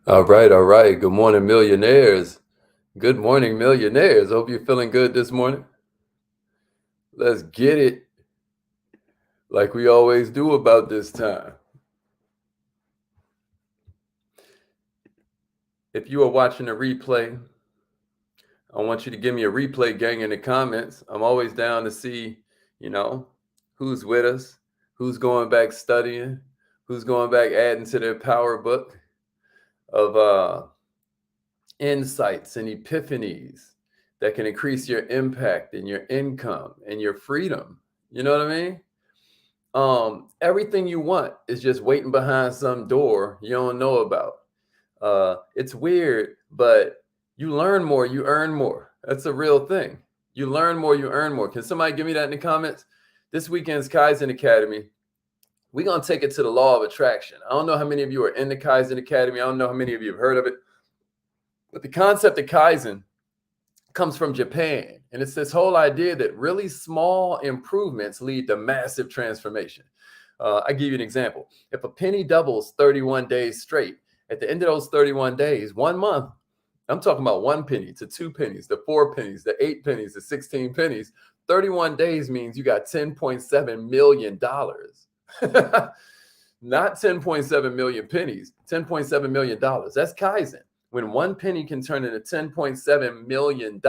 All right, all right. Good morning, millionaires. Good morning, millionaires. Hope you're feeling good this morning. Let's get it like we always do about this time. If you are watching a replay, I want you to give me a replay gang in the comments. I'm always down to see, you know, who's with us, who's going back studying, who's going back adding to their power book of insights and epiphanies that can increase your impact and your income and your freedom. You know what I mean? Everything you want is just waiting behind some door you don't know about. It's weird, but you learn more, you earn more. That's a real thing. You learn more, you earn more. Can somebody give me that in the comments? This weekend's Kaizen Academy, we're going to take it to the law of attraction. I don't know how many of you are in the Kaizen Academy. I don't know how many of you have heard of it. But the concept of Kaizen comes from Japan. And it's this whole idea that really small improvements lead to massive transformation. I give you an example. If a penny doubles 31 days straight, at the end of those 31 days, 1 month, I'm talking about 1 penny to 2 pennies, to 4 pennies, to 8 pennies, to 16 pennies. 31 days means you got $10.7 million. Not 10.7 million pennies, $10.7 million. That's Kaizen. When 1 penny can turn into $10.7 million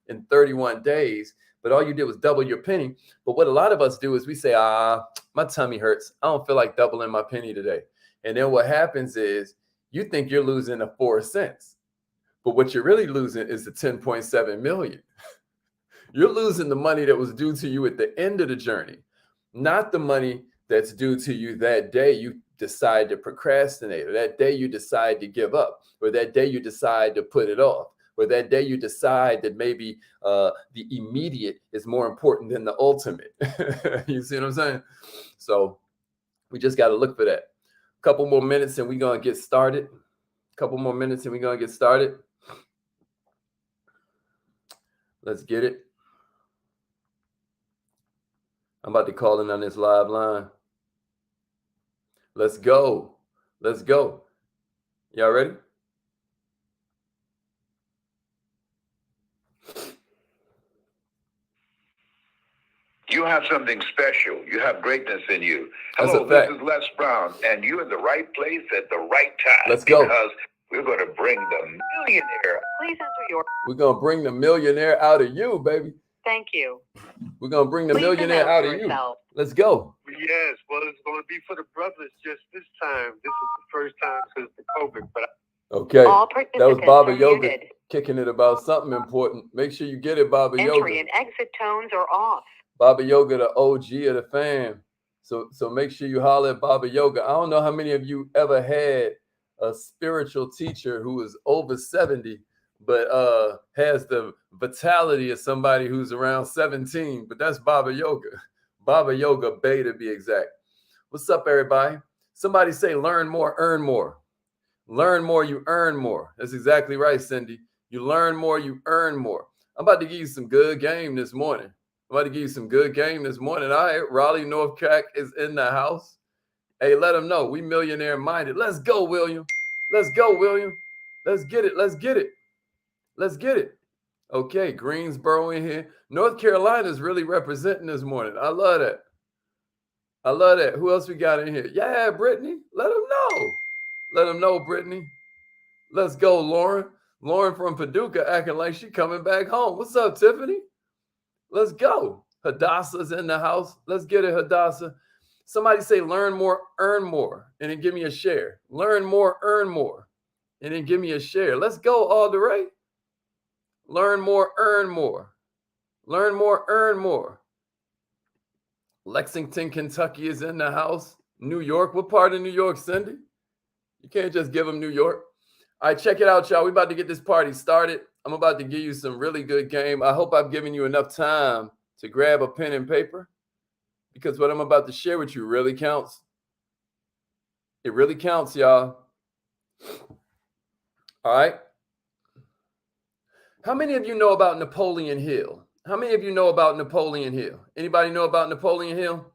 in 31 days, but all you did was double your penny. But what a lot of us do is we say, my tummy hurts. I don't feel like doubling my penny today. And then what happens is you think you're losing the 4 cents. But what you're really losing is the 10.7 million. You're losing the money that was due to you at the end of the journey, not the money that's due to you that day you decide to procrastinate, or that day you decide to give up, or that day you decide to put it off, or that day you decide that maybe the immediate is more important than the ultimate. You see what I'm saying? So we just got to look for that. A couple more minutes and we're going to get started. Couple more minutes and we're going to get started. Let's get it. I'm about to call in on this live line. Let's go. Let's go. Y'all ready? You have something special. You have greatness in you. That's Hello, a this fact. is Les Brown, and you're in the right place at the right time. Let's go. Because we're going to bring the millionaire. Please enter your. We're going to bring the millionaire out of you, baby. Thank you. We're going to bring the Please millionaire announce out of you. yourself. Let's go. Yes, well, it's going to be for the brothers just this time. This is the first time since the COVID, but Okay. All That was participants Baba are Yoga muted. kicking it about something important. Make sure you get it, Baba Entry Yoga. and exit tones are off. Baba Yoga, the OG of the fam. So make sure you holler at Baba Yoga. I don't know how many of you ever had a spiritual teacher who was over 70, but has the vitality of somebody who's around 17. But that's Baba Yoga. Baba Yoga Bay to be exact. What's up, everybody? Somebody say learn more, earn more. Learn more, you earn more. That's exactly right, Cindy. You learn more, you earn more. I'm about to give you some good game this morning. I'm about to give you some good game this morning. All right, Raleigh, North Carolina is in the house. Hey, let them know we millionaire minded. Let's go, William. Let's go, William. Let's get it. Let's get it. Let's get it. Okay, Greensboro in here. North Carolina is really representing this morning. I love that. I love that. Who else we got in here? Yeah, Brittany. Let them know. Let them know, Brittany. Let's go, Lauren. Lauren from Paducah acting like she coming back home. What's up, Tiffany? Let's go. Hadassah's in the house. Let's get it, Hadassah. Somebody say learn more, earn more, and then give me a share. Learn more, earn more, and then give me a share. Let's go, Alderay. Learn more, earn more. Learn more, earn more. Lexington, Kentucky is in the house. New York. What part of New York, Cindy? You can't just give them New York. All right, check it out, y'all. We're about to get this party started. I'm about to give you some really good game. I hope I've given you enough time to grab a pen and paper, because what I'm about to share with you really counts. It really counts, y'all. All right. How many of you know about Napoleon Hill? How many of you know about Napoleon Hill? Anybody know about Napoleon Hill?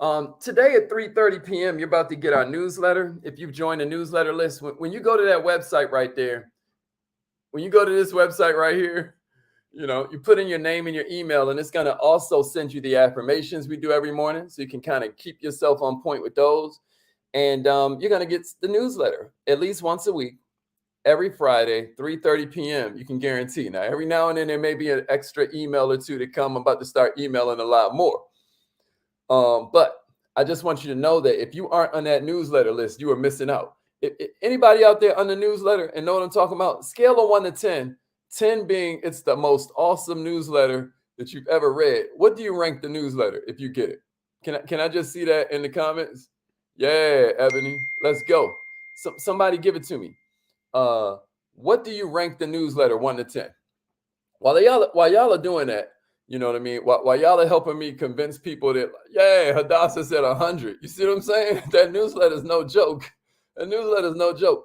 Today at 3:30 p.m., you're about to get our newsletter. If you've joined the newsletter list, when you go to that website right there, when you go to this website right here, you put in your name and your email, and it's going to also send you the affirmations we do every morning, so you can kind of keep yourself on point with those. And you're going to get the newsletter at least once a week, every Friday, 3:30 p.m. You can guarantee. Now, every now and then there may be an extra email or two to come. I'm about to start emailing a lot more. But I just want you to know that if you aren't on that newsletter list, you are missing out. If anybody out there on the newsletter and know what I'm talking about, scale of 1 to 10, 10 being it's the most awesome newsletter that you've ever read. What do you rank the newsletter if you get it? Can I just see that in the comments? Yeah, Ebony, let's go. Somebody give it to me. What do you rank the newsletter 1 to 10? While y'all are doing that, you know what I mean? While y'all are helping me convince people that, yeah, Hadassah said 100. You see what I'm saying? That newsletter is no joke. That newsletter is no joke.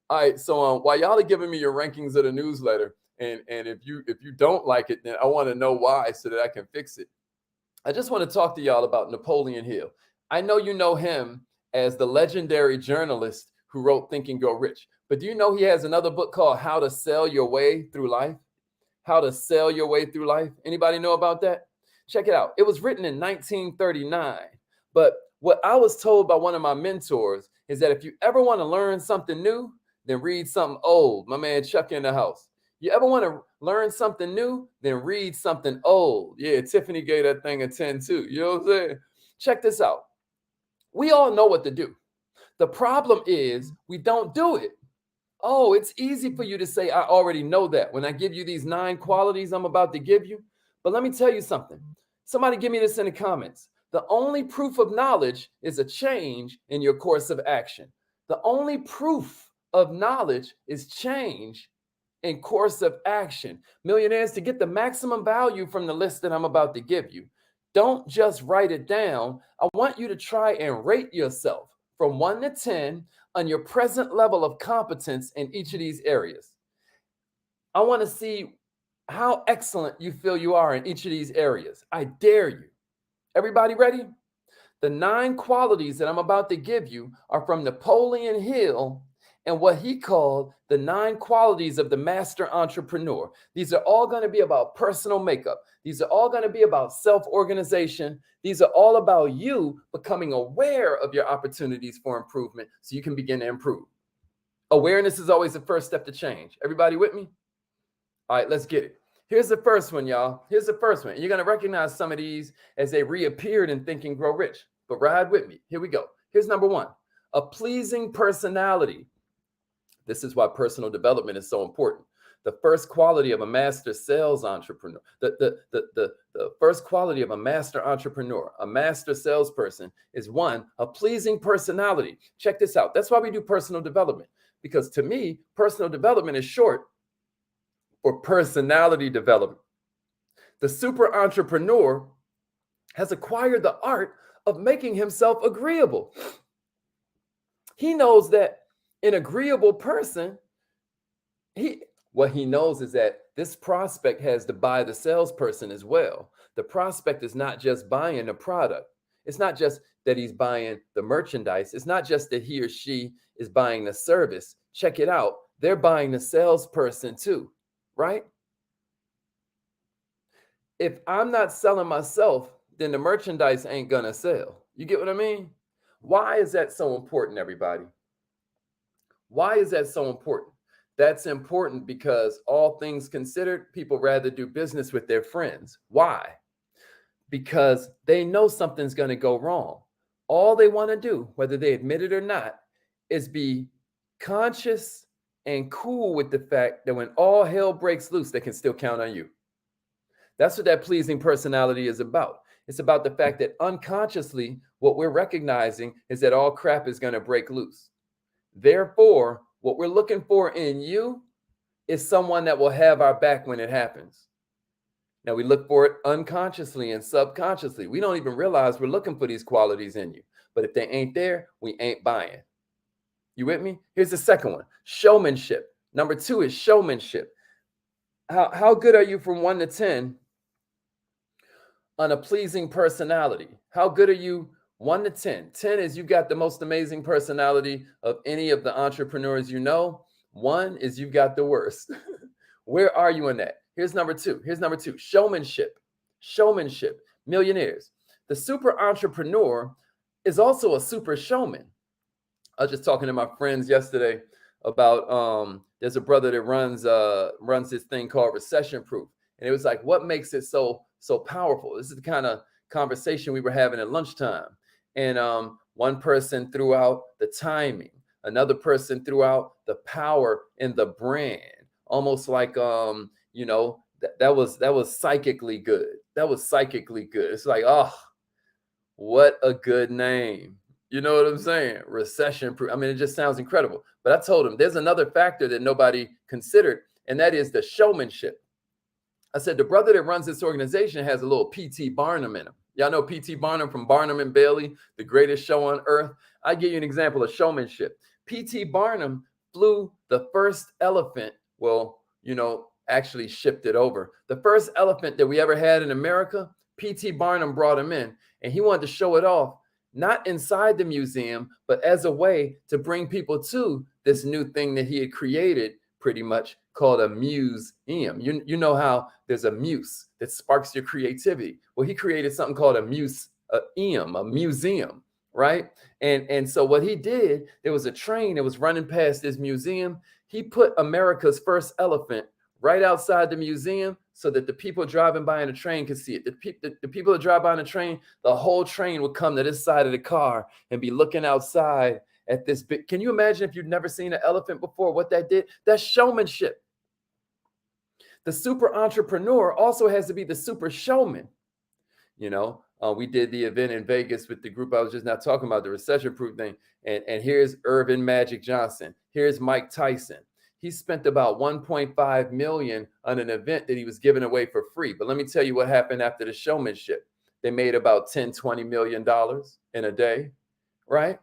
All right, so while y'all are giving me your rankings of the newsletter, and if you don't like it, then I want to know why so that I can fix it. I just want to talk to y'all about Napoleon Hill. I know you know him as the legendary journalist who wrote Think and Grow Rich, but do you know he has another book called How to Sell Your Way Through Life? How to Sell Your Way Through Life. Anybody know about that? Check it out. It was written in 1939. But what I was told by one of my mentors is that if you ever want to learn something new, then read something old. My man Chuck in the house. You ever want to learn something new, then read something old. Yeah, Tiffany gave that thing a 10 too. You know what I'm saying? Check this out. We all know what to do. The problem is we don't do it. Oh, it's easy for you to say, I already know that when I give you these 9 qualities I'm about to give you. But let me tell you something. Somebody give me this in the comments. The only proof of knowledge is a change in your course of action. The only proof of knowledge is change in course of action. Millionaires, to get the maximum value from the list that I'm about to give you, don't just write it down. I want you to try and rate yourself from 1 to 10 on your present level of competence in each of these areas. I want to see how excellent you feel you are in each of these areas. I dare you. Everybody ready? The 9 qualities that I'm about to give you are from Napoleon Hill and what he called the 9 qualities of the master entrepreneur. These are all going to be about personal makeup. These are all going to be about self-organization. These are all about you becoming aware of your opportunities for improvement so you can begin to improve. Awareness is always the first step to change. Everybody with me? All right, let's get it. Here's the first one, y'all. Here's the first one. You're going to recognize some of these as they reappeared in Think and Grow Rich. But ride with me. Here we go. Here's number 1. A pleasing personality. This is why personal development is so important. The first quality of a master sales entrepreneur, the first quality of a master entrepreneur, a master salesperson is 1, a pleasing personality. Check this out. That's why we do personal development, because to me, personal development is short for personality development. The super entrepreneur has acquired the art of making himself agreeable. He knows that an agreeable person, what he knows is that this prospect has to buy the salesperson as well. The prospect is not just buying the product. It's not just that he's buying the merchandise. It's not just that he or she is buying the service. Check it out. They're buying the salesperson too, right? If I'm not selling myself, then the merchandise ain't gonna sell. You get what I mean? Why is that so important, everybody? Why is that so important? That's important because all things considered, people rather do business with their friends. Why? Because they know something's going to go wrong. All they want to do, whether they admit it or not, is be conscious and cool with the fact that when all hell breaks loose, they can still count on you. That's what that pleasing personality is about. It's about the fact that unconsciously, what we're recognizing is that all crap is going to break loose. Therefore, what we're looking for in you is someone that will have our back when it happens. Now, we look for it unconsciously and subconsciously. We don't even realize we're looking for these qualities in you. But if they ain't there, we ain't buying. You with me? Here's the second one, showmanship. Number 2 is showmanship. How good are you from 1 to 10 on a pleasing personality? How good are you 1 to 10. 10 is you got the most amazing personality of any of the entrepreneurs you know. 1 is you've got the worst. Where are you in that? Here's number 2. Here's number 2. Showmanship. Showmanship. Millionaires. The super entrepreneur is also a super showman. I was just talking to my friends yesterday about there's a brother that runs this thing called Recession Proof. And it was like, what makes it so powerful? This is the kind of conversation we were having at lunchtime. And one person threw out the timing. Another person threw out the power in the brand. Almost like you know, that was psychically good. That was psychically good. It's like, oh, what a good name. You know what I'm saying? Recession proof. I mean, it just sounds incredible. But I told him there's another factor that nobody considered, and that is the showmanship. I said, the brother that runs this organization has a little P.T. Barnum in him. Y'all know P.T. Barnum from Barnum and Bailey, the greatest show on earth. I give you an example of showmanship. P.T. Barnum flew the first elephant. Well, you know, actually shipped it over. The first elephant that we ever had in America, P.T. Barnum brought him in, and he wanted to show it off, not inside the museum, but as a way to bring people to this new thing that he had created, pretty much called a museum. You know how there's a muse that sparks your creativity. Well, he created something called a museum, right? And so what he did, there was a train that was running past this museum. He put America's first elephant right outside the museum so that the people driving by in the train could see it. The people that drive by in the train, the whole train would come to this side of the car and be looking outside at this big. Can you imagine if you'd never seen an elephant before, what that did? That's showmanship. The super entrepreneur also has to be the super showman. You know, we did the event in Vegas with the group I was just now talking about, the recession proof thing. And here's Irvin Magic Johnson. Here's Mike Tyson. He spent about 1.5 million on an event that he was giving away for free. But let me tell you what happened after the showmanship. They made about $10-20 million in a day, right?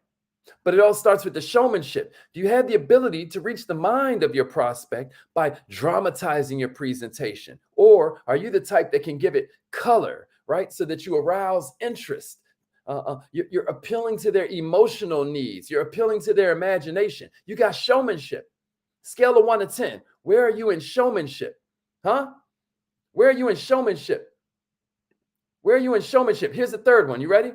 But it all starts with the showmanship. Do you have the ability to reach the mind of your prospect by dramatizing your presentation? Or are you the type that can give it color, right? So that you arouse interest. You're appealing to their emotional needs. You're appealing to their imagination. You got showmanship. Scale of 1 to 10. Where are you in showmanship? Huh? Where are you in showmanship? Where are you in showmanship? Here's the third one. You ready?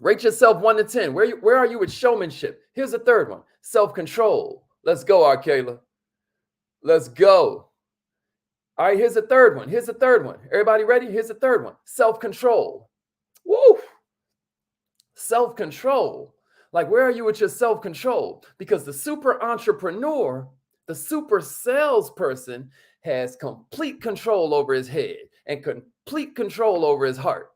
Rate yourself 1 to 10. Where are you with showmanship? Here's the third one. Self-control. Let's go, Arkayla. Let's go. All right, here's the third one. Here's the third one. Everybody ready? Here's the third one. Self-control. Woo! Self-control. Like, where are you with your self-control? Because the super entrepreneur, the super salesperson, has complete control over his head and complete control over his heart.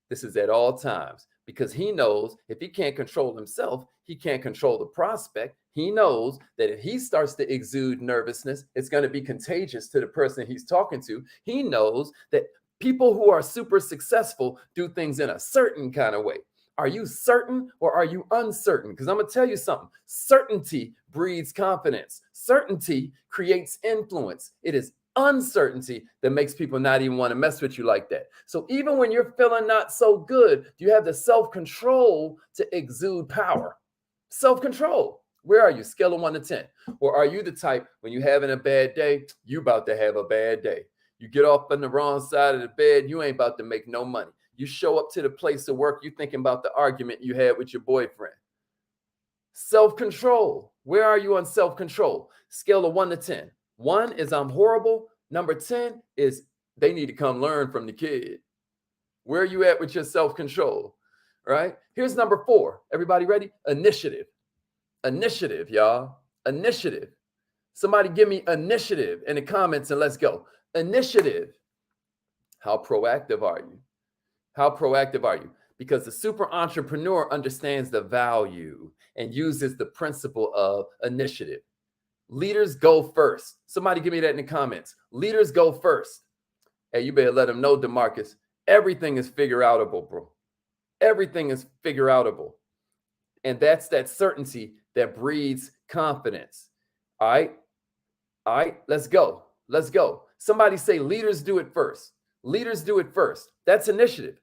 This is at all times, because he knows if he can't control himself, he can't control the prospect. He knows that if he starts to exude nervousness, it's going to be contagious to the person he's talking to. He knows that people who are super successful do things in a certain kind of way. Are you certain or are you uncertain? Because I'm going to tell you something. Certainty breeds confidence. Certainty creates influence. It is uncertainty that makes people not even want to mess with you like that. So even when you're feeling not so good, do you have the self-control to exude power? Self-control. Where are you? Scale of 1 to 10. Or are you the type, when you're having a bad day, you about to have a bad day. You get off on the wrong side of the bed, you ain't about to make no money. You show up to the place of work, you thinking about the argument you had with your boyfriend. Self-control. Where are you on self-control? Scale of 1 to 10. 1 is I'm horrible. Number 10 is they need to come learn from the kid. Where are you at with your self-control? Right? Here's number 4. Everybody ready? Initiative. Initiative, y'all. Initiative. Somebody give me initiative in the comments and let's go. Initiative. How proactive are you? How proactive are you? Because the super entrepreneur understands the value and uses the principle of initiative. Leaders go first. Somebody give me that in the comments. Leaders go first. Hey, you better let them know, DeMarcus. Everything is figure-outable, bro. Everything is figure-outable. And that's that certainty that breeds confidence. All right? All right, let's go. Let's go. Somebody say leaders do it first. Leaders do it first. That's initiative.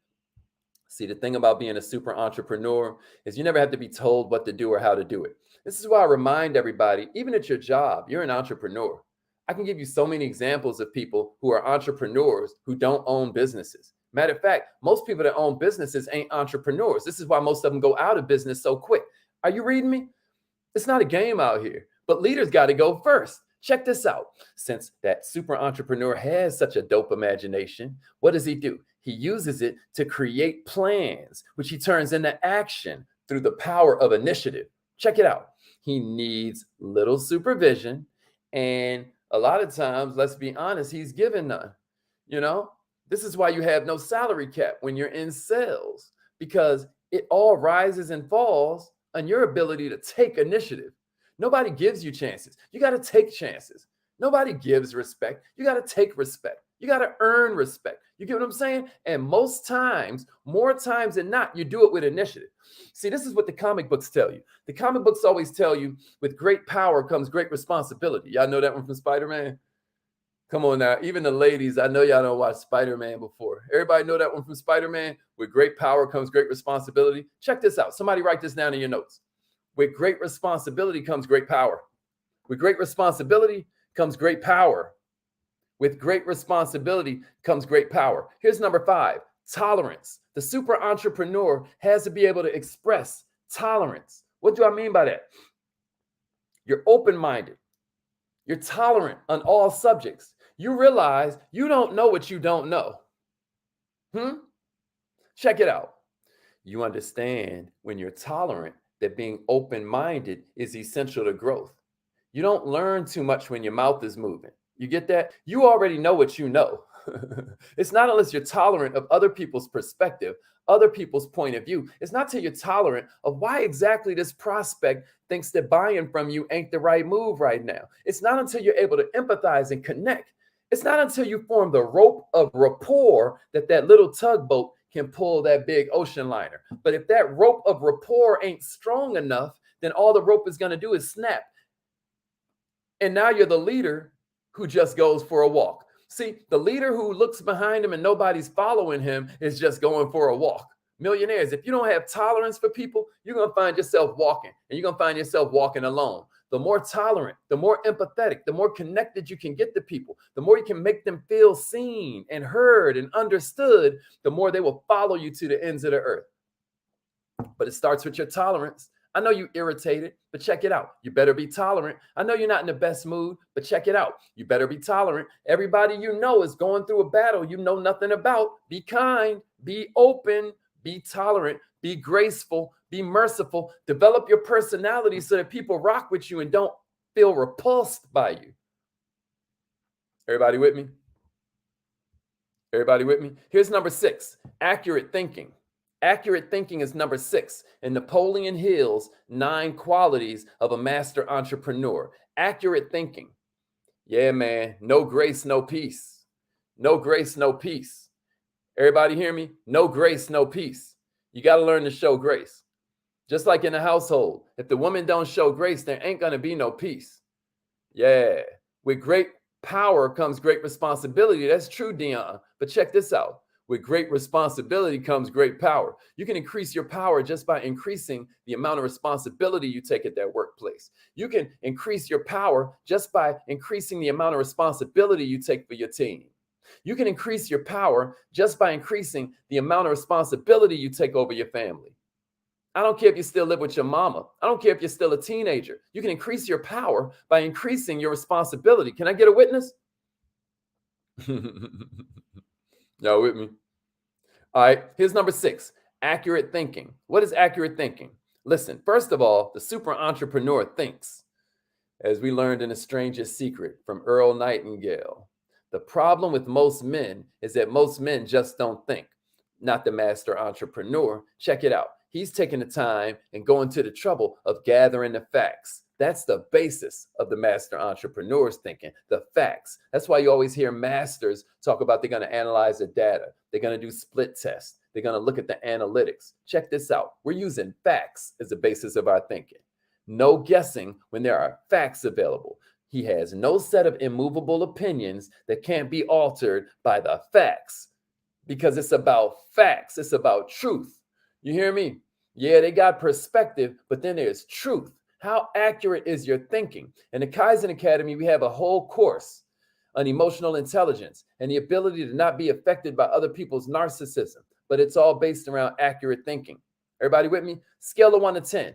See, the thing about being a super entrepreneur is you never have to be told what to do or how to do it. This is why I remind everybody, even at your job, you're an entrepreneur. I can give you so many examples of people who are entrepreneurs who don't own businesses. Matter of fact, most people that own businesses ain't entrepreneurs. This is why most of them go out of business so quick. Are you reading me? It's not a game out here, but leaders got to go first. Check this out. Since that super entrepreneur has such a dope imagination, what does he do? He uses it to create plans, which he turns into action through the power of initiative. Check it out. He needs little supervision, and a lot of times, let's be honest, he's given none. You know, this is why you have no salary cap when you're in sales, because it all rises and falls on your ability to take initiative. Nobody gives you chances. You got to take chances. Nobody gives respect. You got to take respect. You got to earn respect. You get what I'm saying? And most times, more times than not, you do it with initiative. See, this is what the comic books tell you. The comic books always tell you with great power comes great responsibility. Y'all know that one from Spider-Man? Come on now. Even the ladies, I know y'all don't watch Spider-Man before. Everybody know that one from Spider-Man? With great power comes great responsibility. Check this out. Somebody write this down in your notes. With great responsibility comes great power. With great responsibility comes great power. With great responsibility comes great power. Here's number 5, tolerance. The super entrepreneur has to be able to express tolerance. What do I mean by that? You're open-minded. You're tolerant on all subjects. You realize you don't know what you don't know. Check it out. You understand when you're tolerant that being open-minded is essential to growth. You don't learn too much when your mouth is moving. You get that? You already know what you know. It's not unless you're tolerant of other people's perspective, other people's point of view. It's not till you're tolerant of why exactly this prospect thinks that buying from you ain't the right move right now. It's not until you're able to empathize and connect. It's not until you form the rope of rapport that that little tugboat can pull that big ocean liner. But if that rope of rapport ain't strong enough, then all the rope is going to do is snap. And now you're the leader who just goes for a walk. See, the leader who looks behind him and nobody's following him is just going for a walk. Millionaires, if you don't have tolerance for people, you're going to find yourself walking, and you're going to find yourself walking alone. The more tolerant, the more empathetic, the more connected you can get to people, the more you can make them feel seen and heard and understood, the more they will follow you to the ends of the earth. But it starts with your tolerance. I know you're irritated, but check it out. You better be tolerant. I know you're not in the best mood, but check it out. You better be tolerant. Everybody you know is going through a battle you know nothing about. Be kind, be open, be tolerant, be graceful, be merciful. Develop your personality so that people rock with you and don't feel repulsed by you. Everybody with me? Everybody with me? Here's number 6, accurate thinking. Accurate thinking is number 6 in Napoleon Hill's 9 qualities of a master entrepreneur. Accurate thinking. Yeah, man. No grace, no peace. No grace, no peace. Everybody hear me? No grace, no peace. You got to learn to show grace. Just like in a household, if the woman don't show grace, there ain't going to be no peace. Yeah. With great power comes great responsibility. That's true, Dion. But check this out. With great responsibility comes great power. You can increase your power just by increasing the amount of responsibility you take at that workplace. You can increase your power just by increasing the amount of responsibility you take for your team. You can increase your power just by increasing the amount of responsibility you take over your family. I don't care if you still live with your mama. I don't care if you're still a teenager. You can increase your power by increasing your responsibility. Can I get a witness? Y'all with me? All right, here's number 6, accurate thinking. What is accurate thinking? Listen, first of all, the super entrepreneur thinks. As we learned in The Strangest Secret from Earl Nightingale, the problem with most men is that most men just don't think. Not the master entrepreneur. Check it out. He's taking the time and going to the trouble of gathering the facts. That's the basis of the master entrepreneur's thinking, the facts. That's why you always hear masters talk about they're going to analyze the data. They're going to do split tests. They're going to look at the analytics. Check this out. We're using facts as the basis of our thinking. No guessing when there are facts available. He has no set of immovable opinions that can't be altered by the facts. because it's about facts. It's about truth. You hear me? Yeah, they got perspective, but then there's truth. How accurate is your thinking? In the Kaizen Academy, we have a whole course on emotional intelligence and the ability to not be affected by other people's narcissism, but it's all based around accurate thinking. Everybody with me? Scale of 1 to 10.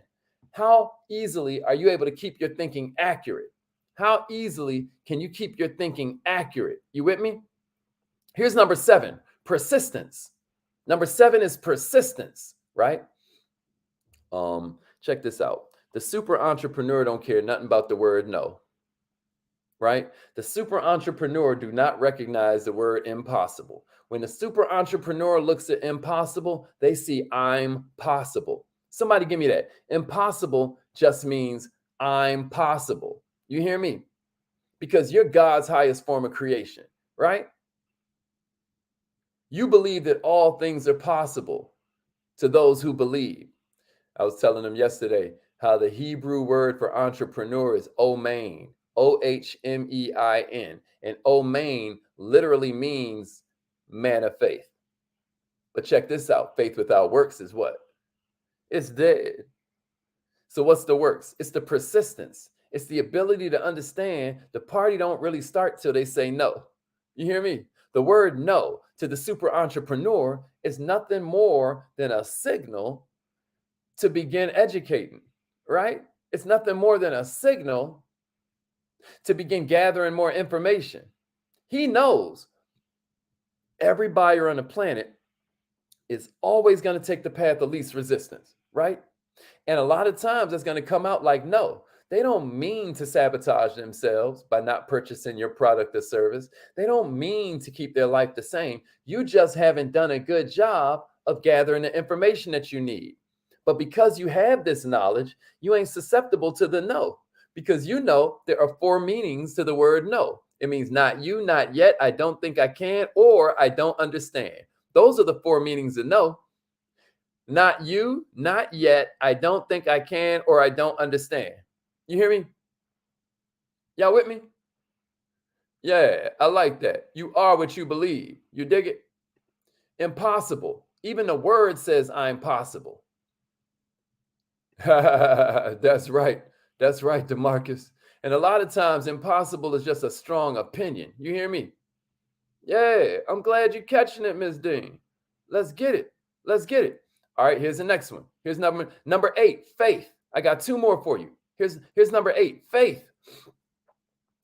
How easily are you able to keep your thinking accurate? How easily can you keep your thinking accurate? You with me? Here's number 7, persistence. Number 7 is persistence, right? Check this out. The super entrepreneur don't care nothing about the word no, right? The super entrepreneur do not recognize the word impossible. When the super entrepreneur looks at impossible, they see I'm possible. Somebody give me that. Impossible just means I'm possible. You hear me? Because you're God's highest form of creation, right? You believe that all things are possible to those who believe. I was telling them yesterday how the Hebrew word for entrepreneur is omein, Ohmein. And omein literally means man of faith. But check this out. Faith without works is what? It's dead. So what's the works? It's the persistence. It's the ability to understand the party don't really start till they say no. You hear me? The word no to the super entrepreneur is nothing more than a signal to begin educating, right? It's nothing more than a signal to begin gathering more information. He knows every buyer on the planet is always going to take the path of least resistance, right? And a lot of times it's going to come out like no. They don't mean to sabotage themselves by not purchasing your product or service. They don't mean to keep their life the same. You just haven't done a good job of gathering the information that you need. But because you have this knowledge, you ain't susceptible to the no, because you know there are 4 meanings to the word no. It means not you, not yet, I don't think I can, or I don't understand. Those are the 4 meanings of no. Not you, not yet, I don't think I can, or I don't understand. You hear me? Y'all with me? Yeah, I like that. You are what you believe. You dig it? Impossible. Even the word says I'm possible. That's right. That's right, DeMarcus. And a lot of times, impossible is just a strong opinion. You hear me? Yeah, I'm glad you're catching it, Miss Dean. Let's get it. Let's get it. All right, here's the next one. Here's number 8, faith. I got 2 more for you. Here's number 8, faith.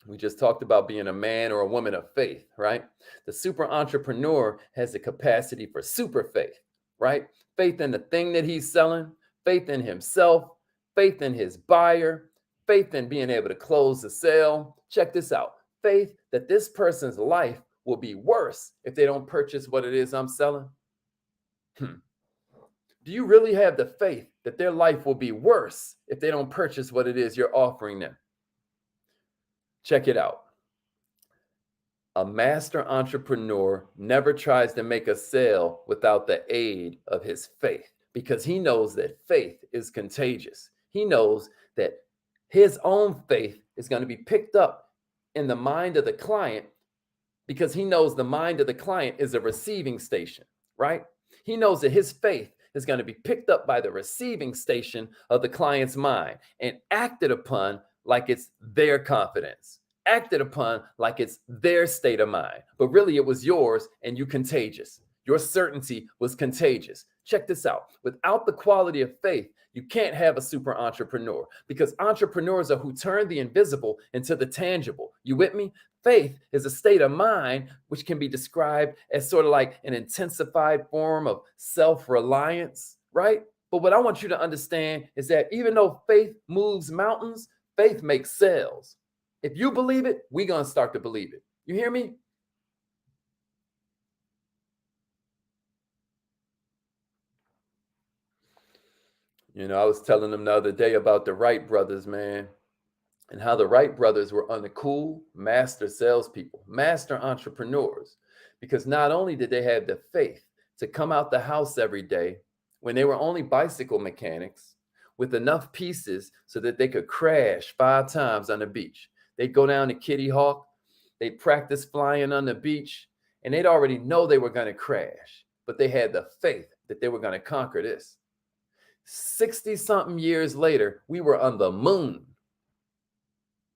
We just talked about being a man or a woman of faith, right? The super entrepreneur has the capacity for super faith, right? Faith in the thing that he's selling, faith in himself, faith in his buyer, faith in being able to close the sale. Check this out. Faith that this person's life will be worse if they don't purchase what it is I'm selling. Do you really have the faith that their life will be worse if they don't purchase what it is you're offering them? Check it out. A master entrepreneur never tries to make a sale without the aid of his faith, because he knows that faith is contagious. He knows that his own faith is going to be picked up in the mind of the client, because he knows the mind of the client is a receiving station, right? He knows that his faith is going to be picked up by the receiving station of the client's mind and acted upon like it's their confidence, acted upon like it's their state of mind. But really it was yours, and you contagious. Your certainty was contagious. Check this out. Without the quality of faith, you can't have a super entrepreneur, because entrepreneurs are who turn the invisible into the tangible. You with me? Faith is a state of mind which can be described as sort of like an intensified form of self-reliance, right? But what I want you to understand is that even though faith moves mountains, faith makes sales. If you believe it, we're going to start to believe it. You hear me? You know, I was telling them the other day about the Wright brothers, man, and how the Wright brothers were uncool master salespeople, master entrepreneurs, because not only did they have the faith to come out the house every day when they were only bicycle mechanics with enough pieces so that they could crash 5 times on the beach. They'd go down to Kitty Hawk, they'd practice flying on the beach, and they'd already know they were going to crash, but they had the faith that they were going to conquer this. 60 something years later, we were on the moon.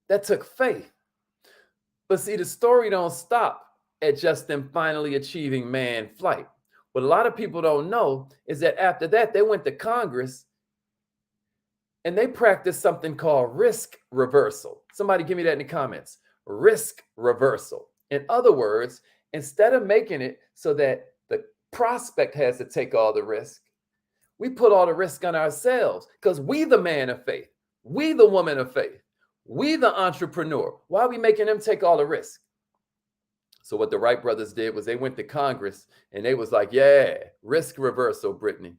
That took faith. But see, the story don't stop at just them finally achieving manned flight. What a lot of people don't know is that after that, they went to Congress and they practiced something called risk reversal. Somebody give me that in the comments. Risk reversal. In other words, instead of making it so that the prospect has to take all the risk, we put all the risk on ourselves because we the man of faith. We the woman of faith. We the entrepreneur. Why are we making them take all the risk? So what the Wright brothers did was they went to Congress and they was like, yeah, risk reversal, Brittany.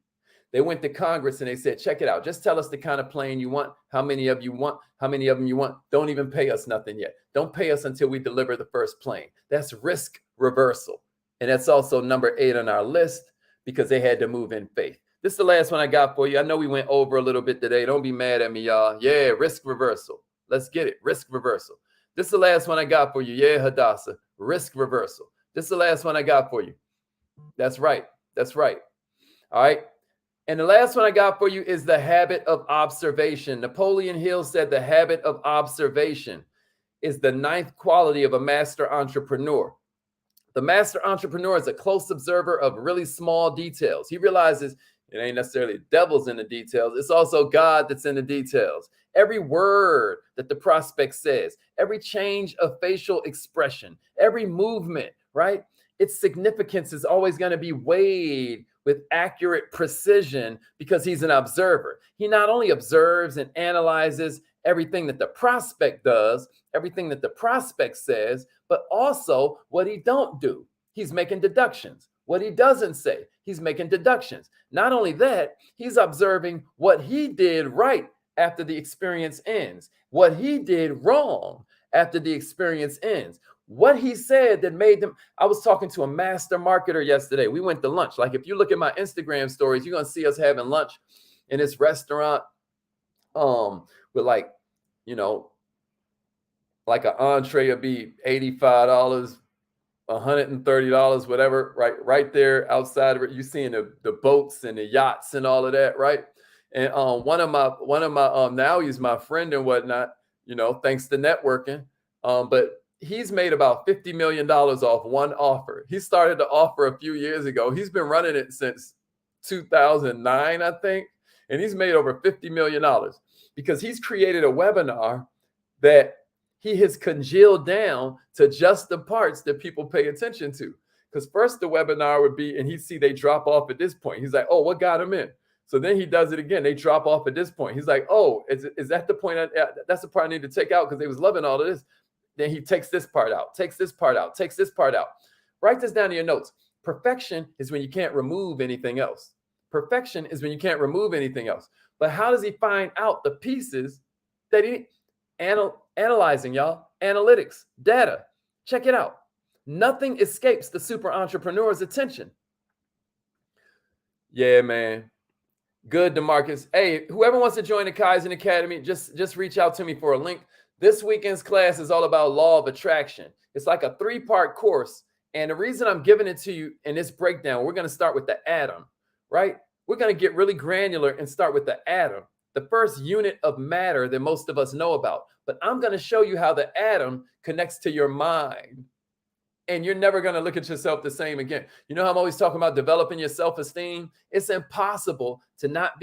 They went to Congress and they said, check it out. Just tell us the kind of plane you want, how many of you want, how many of them you want. Don't even pay us nothing yet. Don't pay us until we deliver the first plane. That's risk reversal. And that's also number 8 on our list because they had to move in faith. This is the last one I got for you. I know we went over a little bit today. Don't be mad at me, y'all. Yeah, risk reversal. Let's get it. Risk reversal. This is the last one I got for you. Yeah, Hadassah. Risk reversal. This is the last one I got for you. That's right. That's right. All right. And the last one I got for you is the habit of observation. Napoleon Hill said the habit of observation is the 9th quality of a master entrepreneur. The master entrepreneur is a close observer of really small details. He realizes it ain't necessarily the devil's in the details. It's also God that's in the details. Every word that the prospect says, every change of facial expression, every movement, right? Its significance is always going to be weighed with accurate precision because he's an observer. He not only observes and analyzes everything that the prospect does, everything that the prospect says, but also what he don't do. He's making deductions. What he doesn't say, he's making deductions. Not only that, he's observing what he did right after the experience ends, what he did wrong after the experience ends. What he said that made them. I was talking to a master marketer yesterday. We went to lunch. Like if you look at my Instagram stories, you're going to see us having lunch in this restaurant with like, you know, like an entree would be $85, $130, whatever, right there outside of it. You're seeing the boats and the yachts and all of that, right? And one of my now he's my friend and whatnot, you know, thanks to networking. But he's made about $50 million off one offer. He started the offer a few years ago. He's been running it since 2009, I think. And he's made over $50 million because he's created a webinar that he has congealed down to just the parts that people pay attention to. Because first the webinar would be, and he'd see they drop off at this point. He's like, oh, what got him in? So then he does it again. They drop off at this point. He's like, oh, is that the point? That's the part I need to take out because they was loving all of this. Then he takes this part out, takes this part out, takes this part out. Write this down in your notes. Perfection is when you can't remove anything else. Perfection is when you can't remove anything else. But how does he find out the pieces that he analyzing, y'all? Analytics, data. Check it out. Nothing escapes the super entrepreneur's attention. Yeah, man. Good, DeMarcus. Hey, whoever wants to join the Kaizen Academy, just reach out to me for a link. This weekend's class is all about law of attraction. It's like a 3-part course. And the reason I'm giving it to you in this breakdown, we're going to start with the atom, right? We're going to get really granular and start with the atom, the first unit of matter that most of us know about. But I'm going to show you how the atom connects to your mind. And you're never going to look at yourself the same again. You know how I'm always talking about developing your self-esteem? It's impossible to not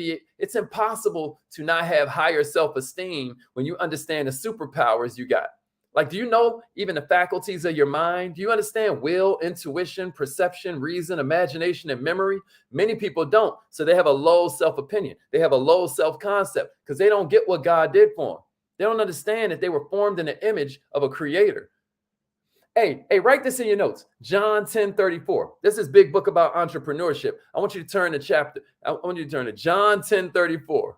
have higher self-esteem when you understand the superpowers you got. Like, do you know even the faculties of your mind? Do you understand will, intuition, perception, reason, imagination, and memory? Many people don't. So they have a low self-opinion. They have a low self-concept because they don't get what God did for them. They don't understand that they were formed in the image of a creator. Hey, write this in your notes. John 10:34. This is big book about entrepreneurship. I want you to turn to John 10:34.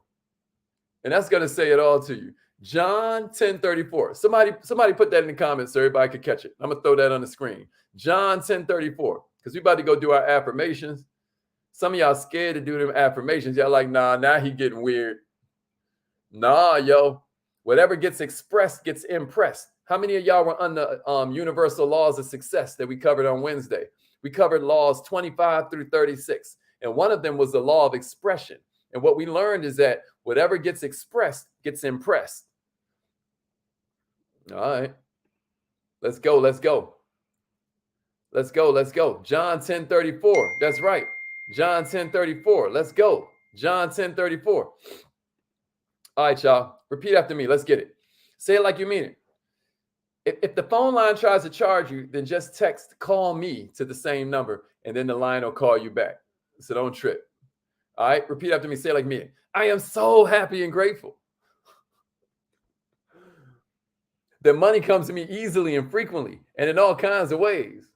And that's going to say it all to you. John 10:34. Somebody put that in the comments so everybody could catch it. I'm going to throw that on the screen. John 10:34. Because we about to go do our affirmations. Some of y'all scared to do them affirmations. Y'all like, nah, now he getting weird. Nah, yo. Whatever gets expressed gets impressed. How many of y'all were on the universal laws of success that we covered on Wednesday? We covered laws 25 through 36. And one of them was the law of expression. And what we learned is that whatever gets expressed gets impressed. All right. Let's go. Let's go. Let's go. Let's go. John 10:34. That's right. John 10:34. Let's go. John 10:34. All right, y'all. Repeat after me. Let's get it. Say it like you mean it. If the phone line tries to charge you, then just text "call me" to the same number, and then the line will call you back. So don't trip. All right. Repeat after me. Say it like me. I am so happy and grateful that money comes to me easily and frequently and in all kinds of ways.